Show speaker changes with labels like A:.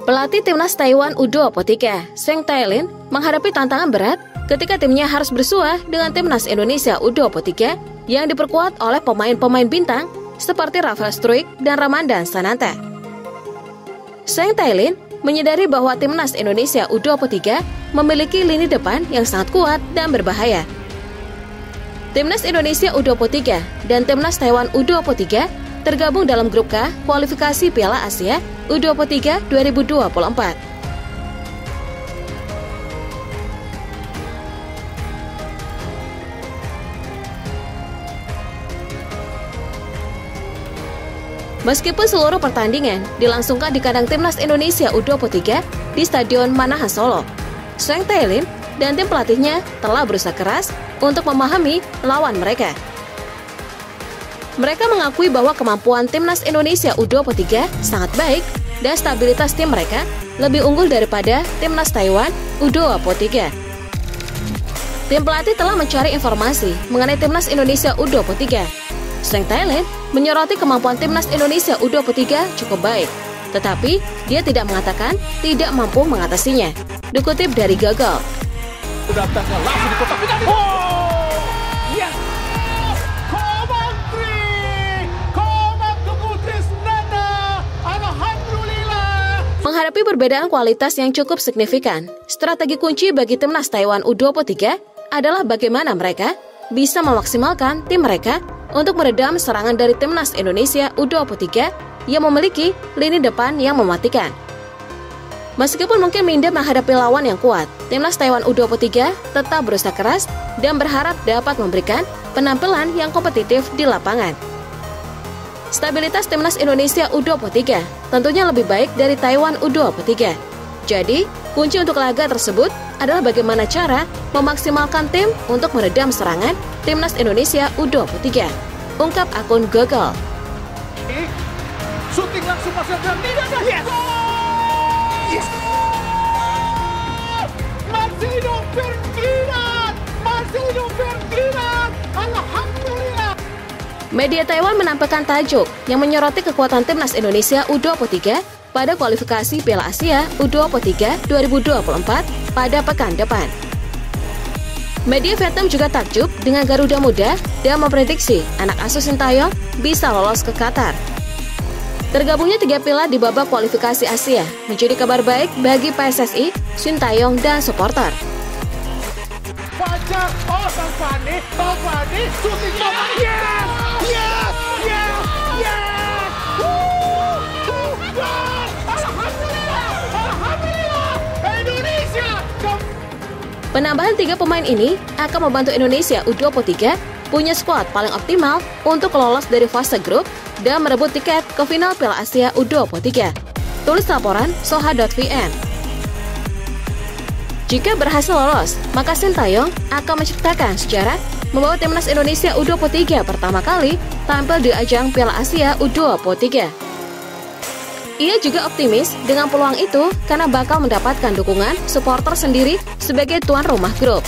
A: Pelatih timnas Taiwan U23, Zheng Tailin, menghadapi tantangan berat ketika timnya harus bersua dengan timnas Indonesia U23 yang diperkuat oleh pemain-pemain bintang seperti Rafael Struijk dan Ramadhan Sananta. Zheng Tailin menyadari bahwa timnas Indonesia U23 memiliki lini depan yang sangat kuat dan berbahaya. Timnas Indonesia U23 dan timnas Taiwan U23 tergabung dalam grup K kualifikasi Piala Asia U23 2024. Meskipun seluruh pertandingan dilangsungkan di kandang timnas Indonesia U23 di Stadion Manahan Solo, Zheng Tailin dan tim pelatihnya telah berusaha keras untuk memahami lawan mereka. Mereka mengakui bahwa kemampuan timnas Indonesia U23 sangat baik dan stabilitas tim mereka lebih unggul daripada timnas Taiwan U23. Tim pelatih telah mencari informasi mengenai timnas Indonesia U23. Zheng Tailin menyoroti kemampuan timnas Indonesia U23 cukup baik, tetapi dia tidak mengatakan tidak mampu mengatasinya. Dikutip dari Gagal. Menghadapi perbedaan kualitas yang cukup signifikan, strategi kunci bagi timnas Taiwan U23 adalah bagaimana mereka bisa memaksimalkan tim mereka untuk meredam serangan dari timnas Indonesia U23 yang memiliki lini depan yang mematikan. Meskipun mungkin minder menghadapi lawan yang kuat, timnas Taiwan U23 tetap berusaha keras dan berharap dapat memberikan penampilan yang kompetitif di lapangan. Stabilitas timnas Indonesia U23 tentunya lebih baik dari Taiwan U23. Jadi, kunci untuk laga tersebut adalah bagaimana cara memaksimalkan tim untuk meredam serangan timnas Indonesia U23. Ungkap akun Gagal.
B: Shooting langsung masuk ke tidak ada. Yes. Marcelo Ferdinand. Alhamdulillah.
A: Media Taiwan menampilkan tajuk yang menyoroti kekuatan timnas Indonesia U23 pada kualifikasi Piala Asia U23 2024 pada pekan depan. Media Vietnam juga takjub dengan Garuda Muda dan memprediksi anak asuh Sintayong bisa lolos ke Qatar. Tergabungnya 3 piala di babak kualifikasi Asia menjadi kabar baik bagi PSSI, Sintayong, dan supporter.
B: Fajar, Bang Fani, shooting yes! Alhamdulillah, Indonesia.
A: Penambahan 3 pemain ini akan membantu Indonesia U23 punya skuad paling optimal untuk lolos dari fase grup dan merebut tiket ke final Piala Asia U23. Tulis laporan soha.vn. Jika berhasil lolos, maka Sintayong akan menciptakan sejarah membawa timnas Indonesia U23 pertama kali tampil di ajang Piala Asia U23. Ia juga optimis dengan peluang itu karena bakal mendapatkan dukungan supporter sendiri sebagai tuan rumah grup.